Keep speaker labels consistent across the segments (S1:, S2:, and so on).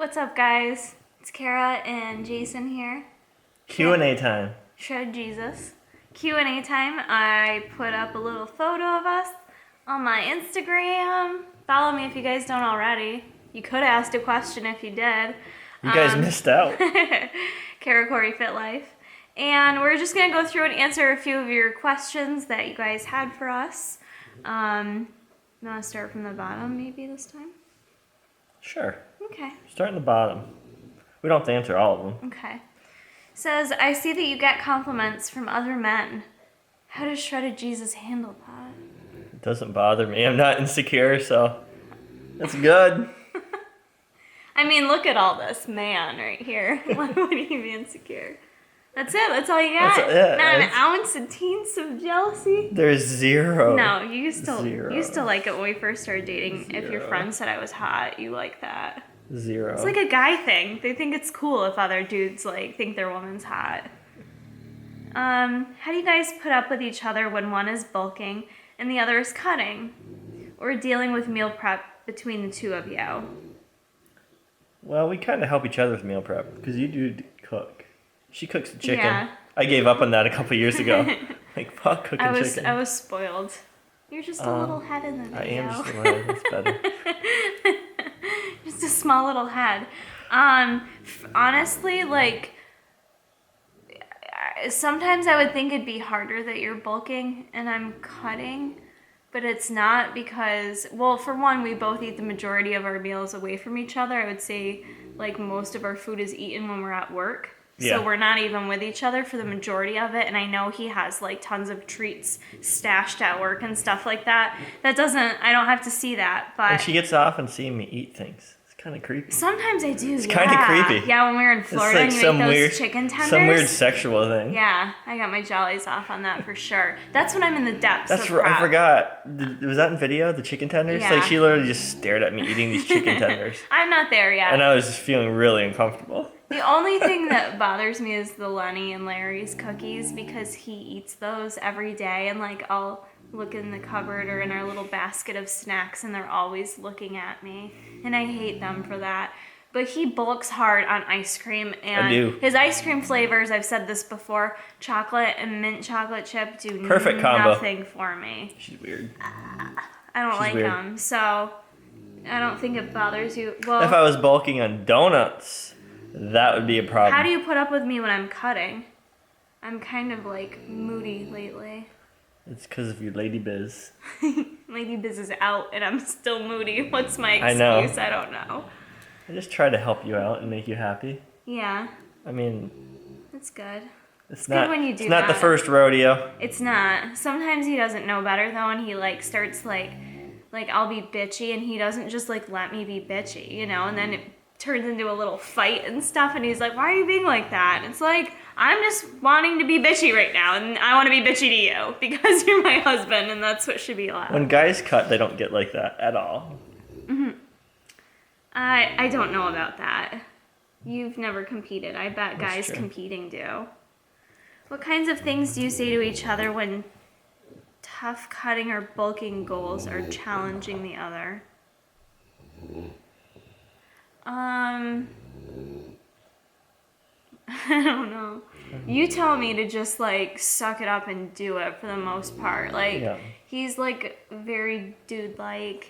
S1: What's up, guys? It's Kara and Jason here.
S2: Q&A time.
S1: Shred Jesus. Q&A time. I put up a little photo of us on my Instagram. Follow me if you guys don't already. You could have asked a question if you did.
S2: You guys missed out.
S1: Kara Corey Fit Life. And we're just going to go through and answer a few of your questions that you guys had for us. You want to start from the bottom maybe this time?
S2: Sure.
S1: Okay.
S2: Start in the bottom. We don't have to answer all of them.
S1: Okay. Says, I see that you get compliments from other men. How does Shredded Jesus handle that?
S2: It doesn't bother me. I'm not insecure, so that's good.
S1: I mean, look at all this man right here. Why would he be insecure? That's it. That's all you got.
S2: That's it.
S1: Not an ounce, a teens of jealousy.
S2: There's zero.
S1: No, you used to
S2: Zero.
S1: like it when we first started dating. If your
S2: Zero.
S1: friend said I was hot, you like that.
S2: Zero.
S1: It's like a guy thing. They think it's cool if other dudes like think their woman's hot. How do you guys put up with each other when one is bulking and the other is cutting, or dealing with meal prep between the two of you?
S2: Well, we kind of help each other with meal prep because you do cook. She cooks the chicken.
S1: Yeah.
S2: I gave up on that a couple years ago. Like, fuck cooking chicken.
S1: I was spoiled. You're just a little head in the video.
S2: I am just a little. That's better.
S1: Just a small little head. Honestly, like, sometimes I would think it'd be harder that you're bulking and I'm cutting, but it's not because, well, for one, we both eat the majority of our meals away from each other. I would say, like, most of our food is eaten when we're at work.
S2: Yeah.
S1: So we're not even with each other for the majority of it. And I know he has like tons of treats stashed at work and stuff like that. I don't have to see that. But
S2: And she gets off and seeing me eat things. It's kind of creepy.
S1: sometimes I do.
S2: It's kind of creepy.
S1: Yeah, when we were in Florida
S2: It's like
S1: and you
S2: some
S1: ate those
S2: weird,
S1: chicken tenders.
S2: some weird sexual thing.
S1: Yeah, I got my jollies off on that for sure. That's when I'm in the depths
S2: That's
S1: of
S2: right. I
S1: prep.
S2: forgot. Was that in video? The chicken tenders?
S1: Yeah.
S2: Like she literally just stared at me eating these chicken tenders,
S1: I'm not there yet.
S2: and I was just feeling really uncomfortable.
S1: The only thing that bothers me is the Lenny and Larry's cookies because he eats those every day, and like I'll look in the cupboard or in our little basket of snacks and they're always looking at me, and I hate them for that. But he bulks hard on ice cream, and
S2: I do.
S1: His ice cream flavors, I've said this before, chocolate and mint chocolate chip do
S2: Perfect combo.
S1: nothing for me.
S2: She's weird.
S1: I don't
S2: She's
S1: like
S2: weird.
S1: them, so I don't think it bothers you. Well,
S2: If I was bulking on donuts, that would be a problem.
S1: how do you put up with me when I'm cutting? I'm kind of like moody lately.
S2: It's because of your lady biz.
S1: Lady Biz is out and I'm still moody. What's my
S2: I
S1: excuse?
S2: know.
S1: I don't know.
S2: I just try to help you out and make you happy.
S1: Yeah,
S2: I mean,
S1: that's good.
S2: it's
S1: good
S2: not.
S1: when you do
S2: it's not the
S1: that.
S2: first rodeo.
S1: It's not. Sometimes he doesn't know better though, and he like starts like I'll be bitchy, and he doesn't just like let me be bitchy, you know. And then it turns into a little fight and stuff, and he's like, "Why are you being like that?" And it's like, I'm just wanting to be bitchy right now, and I want to be bitchy to you because you're my husband, and that's what should be allowed.
S2: When guys cut, they don't get like that at all.
S1: I don't know about that. You've never competed. I bet
S2: That's
S1: guys
S2: true.
S1: competing do. What kinds of things do you say to each other when tough cutting or bulking goals are challenging the other? I don't know. You tell me to just like suck it up and do it for the most part. Like
S2: Yeah.
S1: he's like very dude-like,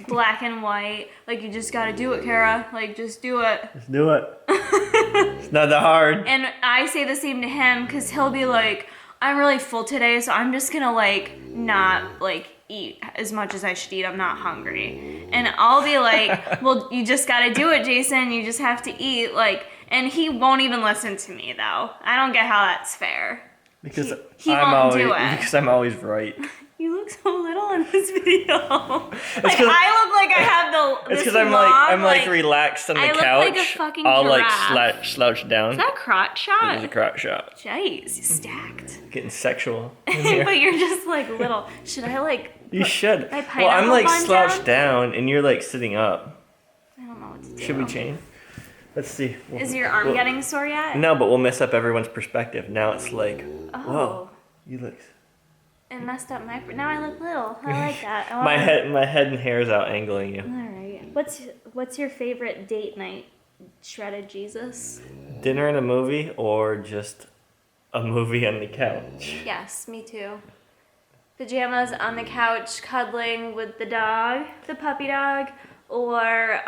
S1: black and white. Like you just gotta do it, Kara. Like just do it.
S2: Just do it. It's not that hard.
S1: And I say the same to him because he'll be like, I'm really full today, so I'm just gonna like not like eat as much as I should eat. I'm not hungry. And I'll be like, well, you just gotta do it, Jason. You just have to eat. Like, and he won't even listen to me though. I don't get how that's fair.
S2: Because
S1: he
S2: I'm
S1: won't
S2: always
S1: do it.
S2: because I'm always right.
S1: You look so little in this video. Like
S2: 'cause-
S1: I look like I have the.
S2: It's
S1: because
S2: because I'm like relaxed on the
S1: I look
S2: couch.
S1: like a fucking
S2: I'll like
S1: giraffe.
S2: slouch down.
S1: Is that a crotch
S2: It
S1: shot?
S2: is a crotch shot.
S1: Jeez, you stacked.
S2: Getting sexual in here.
S1: But you're just like little. Should I like?
S2: You should.
S1: my
S2: Well, I'm
S1: pineapple
S2: like
S1: bun
S2: slouched down, and you're like sitting up.
S1: I don't know what to do.
S2: Should we change? Let's see.
S1: Is your arm getting sore yet?
S2: No, but we'll mess up everyone's perspective. Now it's like,
S1: Oh,
S2: whoa, you look.
S1: it messed up my. Now I look little. I like that. I
S2: My
S1: wanna-
S2: head and hair's out angling you.
S1: All right. What's your favorite date night Shredded Jesus.
S2: Dinner and a movie, or just a movie on the couch?
S1: Yes, me too. Pajamas on the couch, cuddling with the dog, the puppy dog, or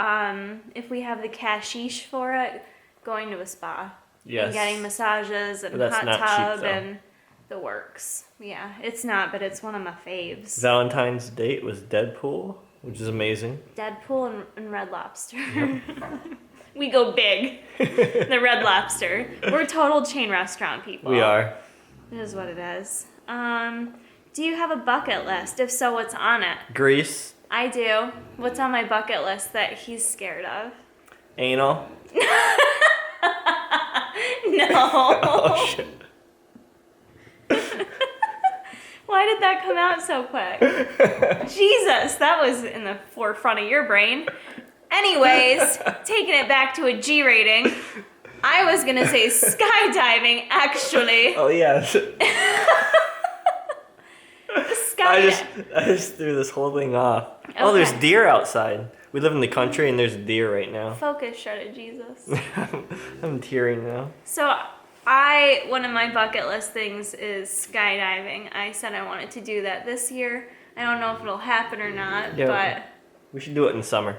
S1: if we have the cashish for it, going to a spa.
S2: Yes.
S1: And getting massages and
S2: But that's
S1: hot
S2: not
S1: tub
S2: cheap, though.
S1: and the works. Yeah, it's not, but it's one of my faves.
S2: Valentine's date was Deadpool, which is amazing.
S1: Deadpool and Red Lobster. We go big. The Red Lobster. We're total chain restaurant people.
S2: We are.
S1: It is what it is. Do you have a bucket list? If so, what's on it?
S2: Grease,
S1: I do. What's on my bucket list that he's scared of?
S2: anal.
S1: No.
S2: Oh shit.
S1: Why did that come out so quick? Jesus, that was in the forefront of your brain. Anyways, taking it back to a G rating, I was gonna say skydiving, actually.
S2: Oh yes. I just threw this whole thing off. Okay. Oh, there's deer outside. We live in the country and there's deer right now.
S1: Focus, Shredded Jesus.
S2: I'm tearing now.
S1: So one of my bucket list things is skydiving. I said I wanted to do that this year. I don't know if it'll happen or not, but...
S2: We should do it in summer.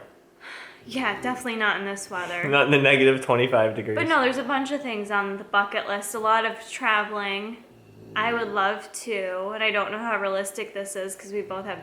S1: Yeah, definitely not in this weather.
S2: Not in the negative 25 degrees.
S1: But no, there's a bunch of things on the bucket list. A lot of traveling. I would love to, and I don't know how realistic this is because we both have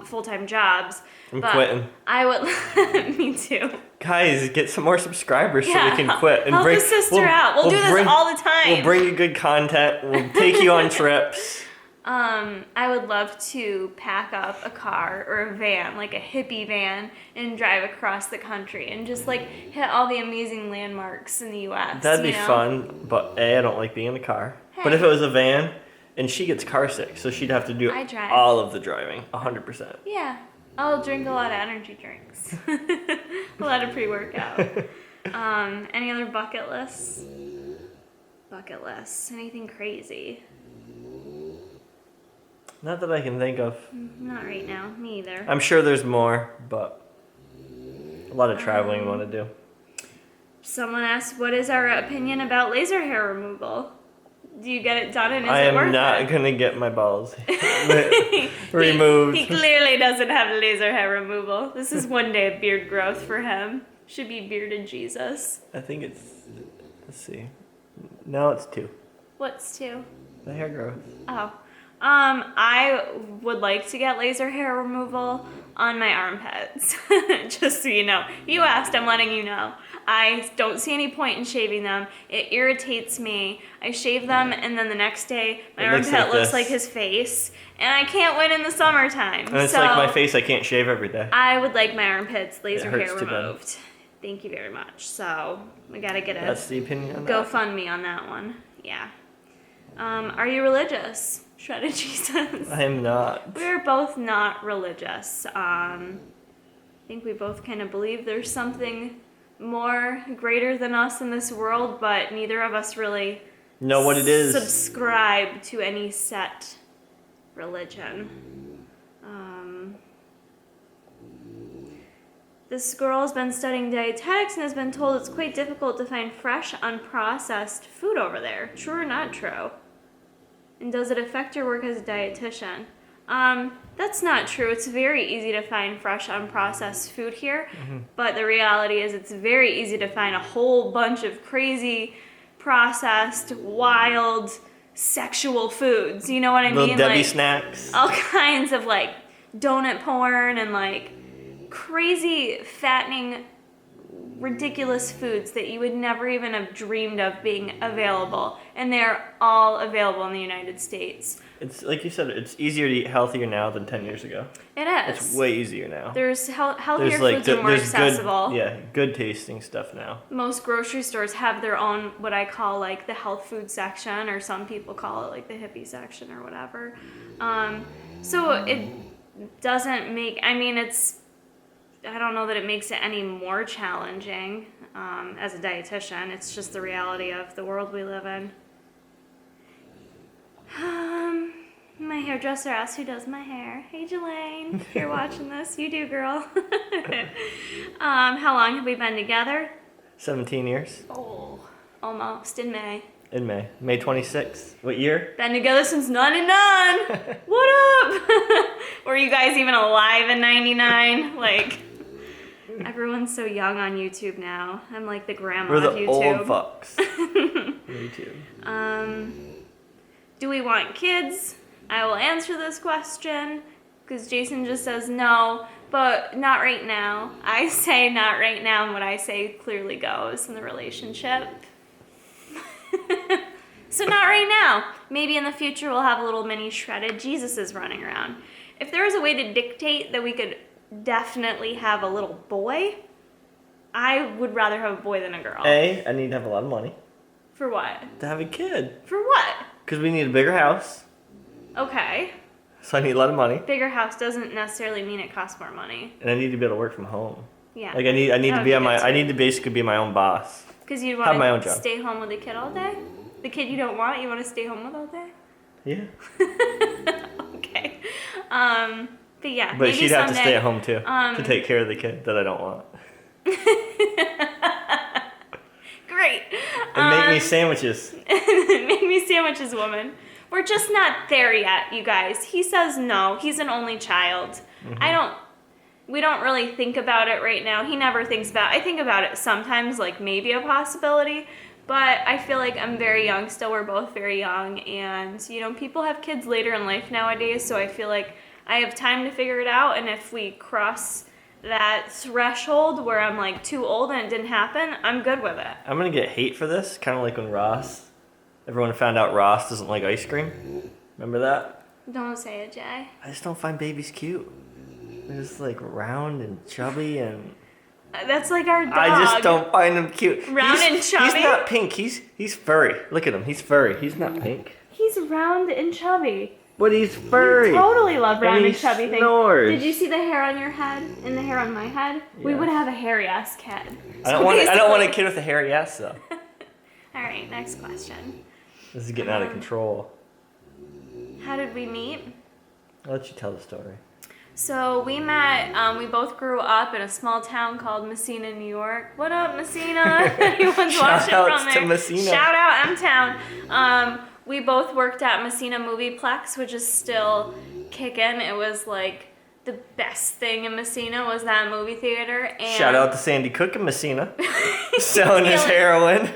S1: full-time jobs.
S2: I'm quitting.
S1: I would... Me too.
S2: Guys, get some more subscribers so we can quit. And
S1: help a sister out. We'll do this all the time.
S2: We'll bring you good content. We'll take you on trips.
S1: I would love to pack up a car or a van, like a hippie van, and drive across the country and just like hit all the amazing landmarks in the U.S.
S2: That'd be fun, but I don't like being in the car. Hey. But if it was a van, and she gets car sick, so she'd have to do all of the driving, 100%.
S1: Yeah, I'll drink a lot of energy drinks, a lot of pre-workout. Any other bucket lists? Bucket lists? Anything crazy?
S2: Not that I can think of.
S1: Not right now. Me either.
S2: I'm sure there's more, but a lot of traveling we want to do.
S1: Someone asked, what is our opinion about laser hair removal? Do you get it done and is
S2: I
S1: it worth it?
S2: am not going to get my balls removed.
S1: He clearly doesn't have laser hair removal. This is one day of beard growth for him. Should be bearded Jesus.
S2: I think it's, let's see. No, it's 2.
S1: What's 2?
S2: The hair growth.
S1: Oh. I would like to get laser hair removal on my armpits. Just so you know. You asked, I'm letting you know. I don't see any point in shaving them. It irritates me. I shave them and then the next day my armpit looks like his face. And I can't win in the summertime.
S2: And it's like my face, I can't shave every day.
S1: I would like my armpits laser hair removed. Thank you very much. So we gotta get
S2: That's the opinion on that.
S1: GoFundMe on that one. Yeah. Are you religious? Shredded Jesus.
S2: I am not.
S1: We're both not religious. I think we both kind of believe there's something more greater than us in this world, but neither of us really
S2: know what it is.
S1: Subscribe to any set religion. This girl has been studying dietetics and has been told it's quite difficult to find fresh, unprocessed food over there. True or not true? And does it affect your work as a dietitian? That's not true. It's very easy to find fresh, unprocessed food here. Mm-hmm. But the reality is it's very easy to find a whole bunch of crazy, processed, wild, sexual foods. You know what I mean?
S2: Little Debbie snacks.
S1: All kinds of like donut porn and like crazy, fattening, ridiculous foods that you would never even have dreamed of being available, and they're all available in the United States.
S2: It's like you said, it's easier to eat healthier now than 10 years ago.
S1: It is.
S2: It's way easier now.
S1: There's healthier foods are more accessible.
S2: Good tasting stuff now.
S1: Most grocery stores have their own, what I call like the health food section, or some people call it like the hippie section or whatever. So it doesn't make, I don't know that it makes it any more challenging as a dietitian. It's just the reality of the world we live in. My hairdresser asked who does my hair. Hey, Jelaine, if you're watching this, you do, girl. How long have we been together?
S2: 17 years.
S1: Oh, almost in May.
S2: In May. May 26th. What year?
S1: Been together since 99. What up? Were you guys even alive in 99? Like, everyone's so young on YouTube now. I'm like the grandma
S2: We're
S1: of
S2: the
S1: YouTube.
S2: old fucks. YouTube.
S1: Do we want kids? I will answer this question because Jason just says no, but not right now. I say not right now, and what I say clearly goes in the relationship. So not right now. Maybe in the future we'll have a little mini shredded Jesuses running around. If there was a way to dictate that we could definitely have a little boy, I would rather have a boy than a girl.
S2: I need to have a lot of money.
S1: For what?
S2: To have a kid.
S1: For what?
S2: Because we need a bigger house.
S1: Okay.
S2: So I need a lot of money.
S1: Bigger house doesn't necessarily mean it costs more money.
S2: And I need to be able to work from home.
S1: Yeah.
S2: Like I need to be I need to basically be my own boss.
S1: Because you'd
S2: have my own
S1: want to
S2: job.
S1: stay home with the kid all day? The kid you don't want, you want to stay home with all day?
S2: Yeah.
S1: Okay. But yeah.
S2: But
S1: maybe
S2: she'd have to
S1: someday,
S2: stay at home too to take care of the kid that I don't want.
S1: Great.
S2: And make me sandwiches.
S1: Make me sandwiches, woman. We're just not there yet, you guys. He says no. He's an only child.
S2: Mm-hmm.
S1: We don't really think about it right now. He never thinks about it. I think about it sometimes, like maybe a possibility. But I feel like I'm very young still. We're both very young. And, people have kids later in life nowadays. So I feel like I have time to figure it out. And if we cross that threshold where I'm like too old and it didn't happen, I'm good with it.
S2: I'm going to get hate for this. Kind of like when everyone found out Ross doesn't like ice cream. Remember that?
S1: Don't say it, Jay.
S2: I just don't find babies cute. They're just like round and chubby and...
S1: That's like our dog.
S2: I just don't find him cute.
S1: Round and chubby?
S2: He's not pink. He's furry. Look at him. He's furry. He's not pink.
S1: He's round and chubby.
S2: But he's furry.
S1: We totally love round and chubby
S2: snores.
S1: things. Did you see the hair on your head and the hair on my head? Yeah. We would have a hairy ass kid.
S2: I don't want a kid with a hairy ass though.
S1: All right, next question.
S2: This is getting out of control.
S1: How did we meet?
S2: I'll let you tell the story.
S1: So we met, we both grew up in a small town called Messina, New York. What up, Messina? Anyone's watching from there.
S2: To Messina.
S1: Shout out M-Town. We both worked at Messina Movieplex, which is still kicking. It was like the best thing in Messina was that movie theater. And
S2: shout out to Sandy Cook in Messina. Selling his heroin.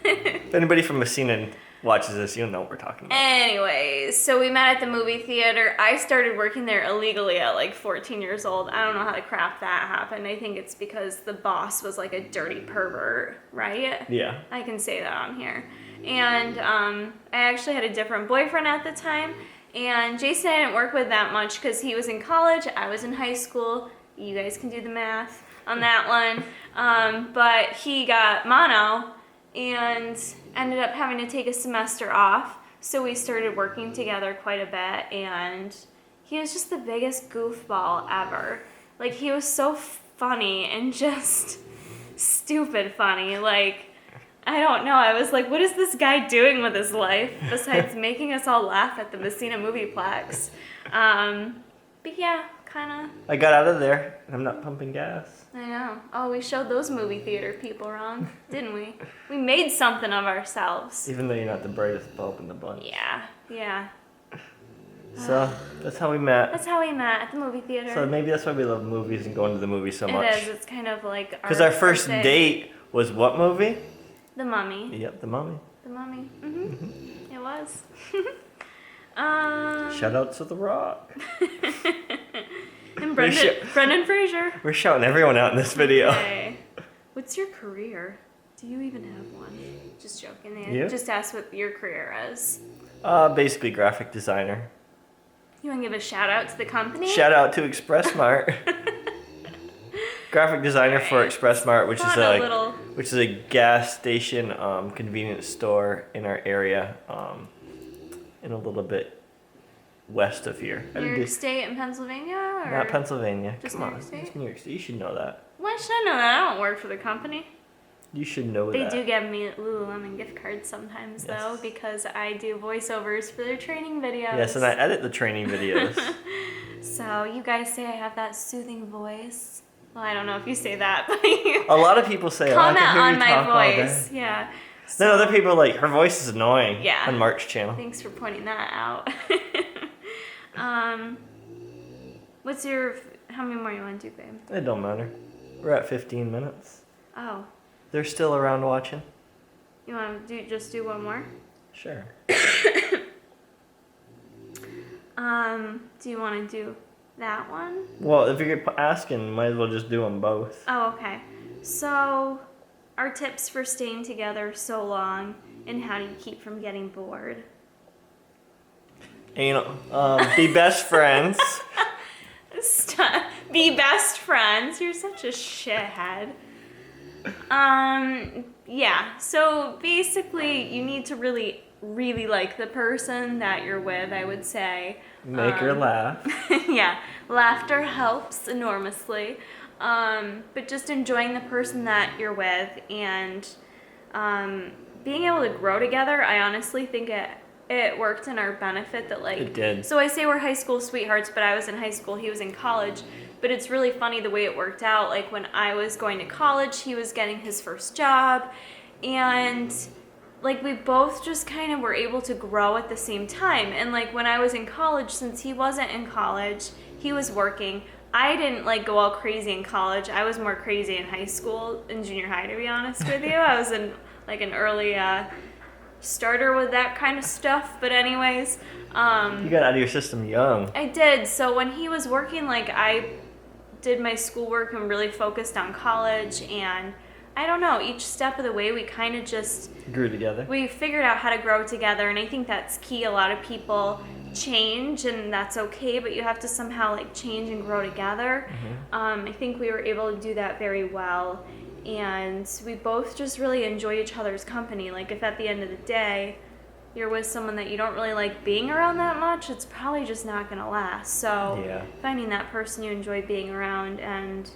S2: If anybody from Messina watches this, you'll know what we're talking about.
S1: Anyways, so we met at the movie theater. I started working there illegally at like 14 years old. I don't know how the crap that happened. I think it's because the boss was like a dirty pervert, right?
S2: Yeah.
S1: I can say that on here. And I actually had a different boyfriend at the time. And Jason I didn't work with that much because he was in college. I was in high school. You guys can do the math on that one. But he got mono and ended up having to take a semester off. So we started working together quite a bit, and he was just the biggest goofball ever. Like, he was so funny and just stupid funny. Like, I don't know. I was like, what is this guy doing with his life besides making us all laugh at the Messina Movieplex? But yeah, kind of.
S2: I got out of there, and I'm not pumping gas.
S1: I know. Oh, we showed those movie theater people wrong, didn't we? We made something of ourselves.
S2: Even though you're not the brightest bulb in the bunch.
S1: Yeah.
S2: So, that's how we met.
S1: That's how we met, at the movie theater.
S2: So maybe that's why we love movies and going to the movies so much.
S1: It is. It's kind of like
S2: because our first date was what movie?
S1: The Mummy.
S2: Yep, The Mummy.
S1: The Mummy. Mm-hmm. It was.
S2: Shout out to The Rock.
S1: And Brendan Fraser.
S2: We're shouting everyone out in this video.
S1: Okay. What's your career? Do you even have one? Just joking.
S2: You?
S1: Just ask what your career is.
S2: Basically graphic designer.
S1: You want to give a shout out to the company?
S2: Shout out to ExpressMart. Graphic designer for ExpressMart, which is a gas station convenience store in our area, in a little bit west of here.
S1: New York State and Pennsylvania? Or
S2: not Pennsylvania.
S1: Just
S2: Come
S1: New
S2: on,
S1: York State?
S2: it's New York State. You should know that.
S1: Why should I know that? I don't work for the company.
S2: You should know
S1: They
S2: that.
S1: do give me Lululemon gift cards sometimes, though, because I do voiceovers for their training videos.
S2: Yes, and I edit the training videos.
S1: So you guys say I have that soothing voice. Well, I don't know if you say that, but
S2: A lot of people say,
S1: comment
S2: I can hear
S1: on
S2: you
S1: my
S2: talk all
S1: voice.
S2: day.
S1: Yeah.
S2: Then other people are like, her voice is annoying.
S1: Yeah.
S2: On Mark's channel.
S1: Thanks for pointing that out. How many more you want to do, babe?
S2: It don't matter. We're at 15 minutes.
S1: Oh.
S2: They're still around watching.
S1: You want to just do one more?
S2: Sure.
S1: Do you want to do that one?
S2: Well, if you're asking, might as well just do them both.
S1: Oh, okay. So, our tips for staying together so long, and how do you keep from getting bored?
S2: And, be best friends.
S1: Stop. Be best friends. You're such a shithead. Yeah. So basically, you need to really, really like the person that you're with, I would say.
S2: Make her laugh.
S1: Yeah. Laughter helps enormously. But just enjoying the person that you're with and being able to grow together, I honestly think it worked in our benefit that like
S2: It did.
S1: So I say we're high school sweethearts, but I was in high school, he was in college. But it's really funny the way it worked out. Like when I was going to college, he was getting his first job, and like we both just kind of were able to grow at the same time. And like when I was in college, since he wasn't in college, he was working. I didn't like go all crazy in college. I was more crazy in high school and junior high, to be honest with you. I was in like an early starter with that kind of stuff. But anyways,
S2: You got out of your system young.
S1: I did. So when he was working, like I did my schoolwork and really focused on college, and I don't know, each step of the way we kind of just
S2: Grew together.
S1: we figured out how to grow together, and I think that's key. A lot of people change, and that's okay, but you have to somehow like change and grow together. I think we were able to do that very well, and we both just really enjoy each other's company. Like if at the end of the day you're with someone that you don't really like being around that much, it's probably just not gonna last. So
S2: Yeah.
S1: finding that person you enjoy being around and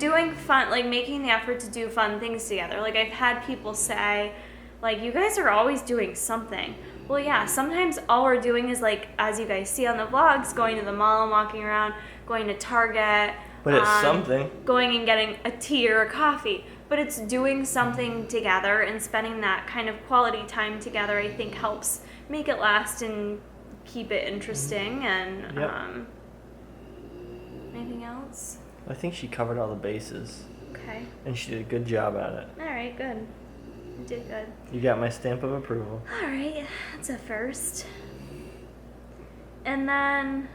S1: doing fun, like making the effort to do fun things together. Like I've had people say, like, you guys are always doing something. Well, yeah, sometimes all we're doing is like, as you guys see on the vlogs, going to the mall and walking around, going to Target.
S2: But it's something.
S1: Going and getting a tea or a coffee. But it's doing something together and spending that kind of quality time together, I think helps make it last and keep it interesting. And
S2: Yep.
S1: anything else?
S2: I think she covered all the bases.
S1: Okay.
S2: And she did a good job at it.
S1: All right, good. You did good.
S2: You got my stamp of approval.
S1: All right, that's a first. And then,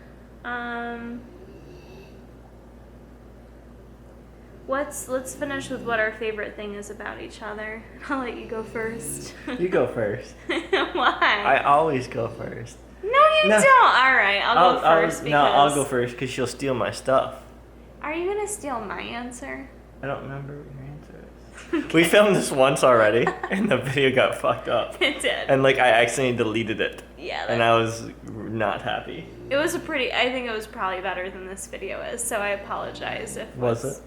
S1: let's finish with what our favorite thing is about each other. I'll let you go first.
S2: You go first.
S1: Why?
S2: I always go first.
S1: No, you don't. All right, I'll go first.
S2: No, I'll go first because she'll steal my stuff.
S1: Are you gonna steal my answer?
S2: I don't remember what your answer is. We filmed this once already, and the video got fucked up.
S1: It did.
S2: And like I accidentally deleted it.
S1: Yeah.
S2: And I was not happy.
S1: It was I think it was probably better than this video is, so I apologize if
S2: Was it?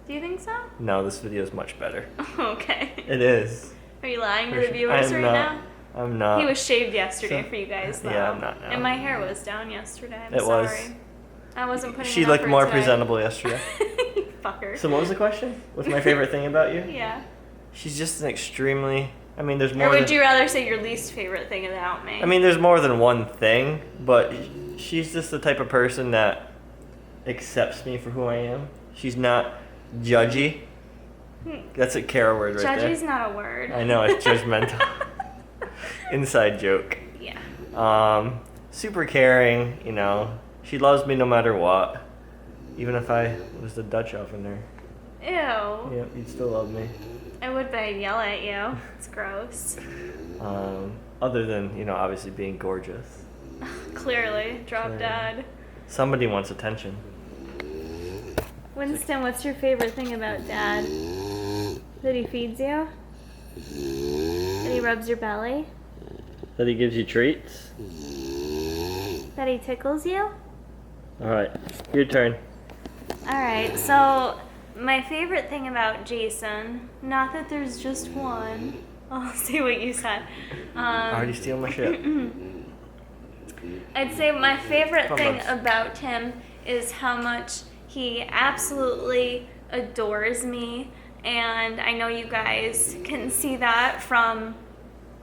S1: Do you think so?
S2: No, this video is much better.
S1: Okay.
S2: It is.
S1: Are you lying to
S2: For
S1: the viewers right
S2: not.
S1: now?
S2: I'm not.
S1: He was shaved yesterday
S2: So-
S1: for you guys, though.
S2: Yeah, I'm not now.
S1: And my hair was down yesterday. I'm
S2: It
S1: sorry.
S2: was.
S1: I wasn't putting
S2: She
S1: in
S2: looked
S1: effort
S2: more
S1: today.
S2: presentable yesterday.
S1: You fucker.
S2: So what was the question? What's my favorite thing about you?
S1: Yeah.
S2: She's just an extremely. I mean, there's
S1: Or
S2: more.
S1: would
S2: than,
S1: you rather say your least favorite thing about me?
S2: I mean, there's more than one thing, but she's just the type of person that accepts me for who I am. She's not judgy. That's a Kara word right there.
S1: Judgy's not a word.
S2: I know, it's judgmental. Inside joke.
S1: Yeah.
S2: Super caring, you know. She loves me no matter what. Even if I was the Dutch oven there.
S1: Ew.
S2: Yeah, you'd still love me.
S1: I would, but I'd yell at you. It's gross.
S2: Other than, you know, obviously being gorgeous.
S1: Clearly. Drop
S2: Clearly.
S1: dead.
S2: Somebody wants attention.
S1: Winston, what's your favorite thing about Dad? That he feeds you? That he rubs your belly?
S2: That he gives you treats?
S1: That he tickles you?
S2: Alright, your turn.
S1: Alright, so my favorite thing about Jason, not that there's just one, I'll say what you said.
S2: Already steal my shit.
S1: I'd say my favorite
S2: Come
S1: thing
S2: on.
S1: about him is how much he absolutely adores me, and I know you guys can see that from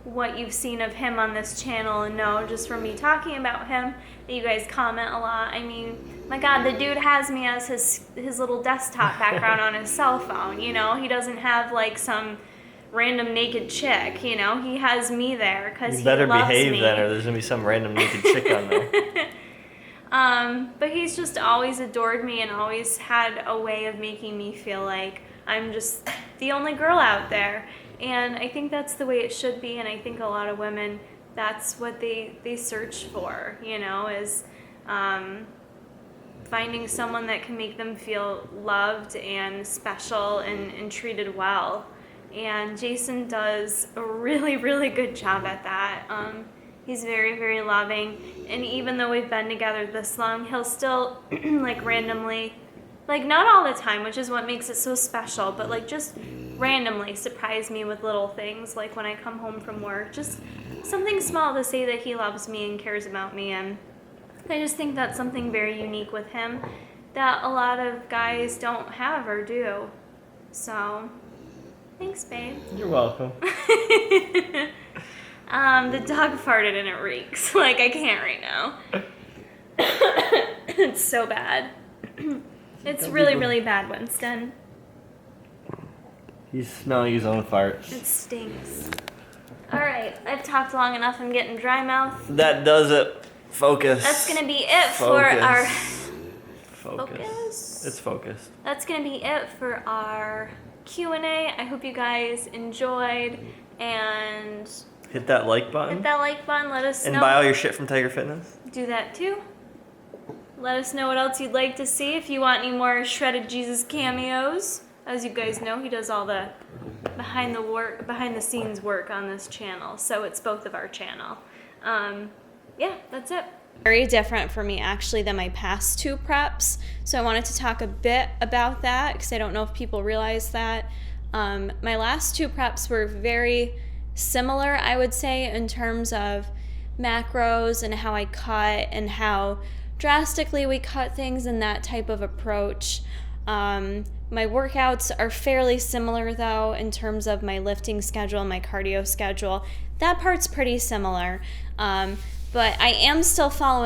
S1: what you've seen of him on this channel, and know just from me talking about him that you guys comment a lot. I mean, my God, the dude has me as his little desktop background on his cell phone, you know? He doesn't have like some random naked chick, you know? He has me there because he loves me.
S2: You better behave then, or there's gonna be some random naked chick on there.
S1: But he's just always adored me and always had a way of making me feel like I'm just the only girl out there. And I think that's the way it should be, and I think a lot of women, that's what they search for, you know, is finding someone that can make them feel loved and special and treated well. And Jason does a really, really good job at that. He's very, very loving, and even though we've been together this long, he'll still like randomly, like not all the time, which is what makes it so special, but like just randomly surprise me with little things, like when I come home from work, just something small to say that he loves me and cares about me. And I just think that's something very unique with him that a lot of guys don't have or do. So thanks, babe.
S2: You're welcome.
S1: The dog farted and it reeks. Like, I can't right now. It's so bad. It's really, really bad, Winston.
S2: He's smelling his own farts.
S1: It stinks. Alright, I've talked long enough. I'm getting dry mouth.
S2: That does it. Focus.
S1: That's going to be it for our...
S2: Focus. It's focused.
S1: That's going to be it for our Q&A. I hope you guys enjoyed, and...
S2: Hit that like button.
S1: Hit that like button. Let us know.
S2: And buy all your shit from Tiger Fitness.
S1: Do that too. Let us know what else you'd like to see. If you want any more Shredded Jesus cameos. As you guys know, he does all the behind the scenes work on this channel. So it's both of our channel. Yeah, that's it. Very different for me actually than my past two preps. So I wanted to talk a bit about that because I don't know if people realize that. My last two preps were very similar, I would say, in terms of macros and how I cut and how drastically we cut things and that type of approach. My workouts are fairly similar though in terms of my lifting schedule and my cardio schedule. That part's pretty similar, but I am still following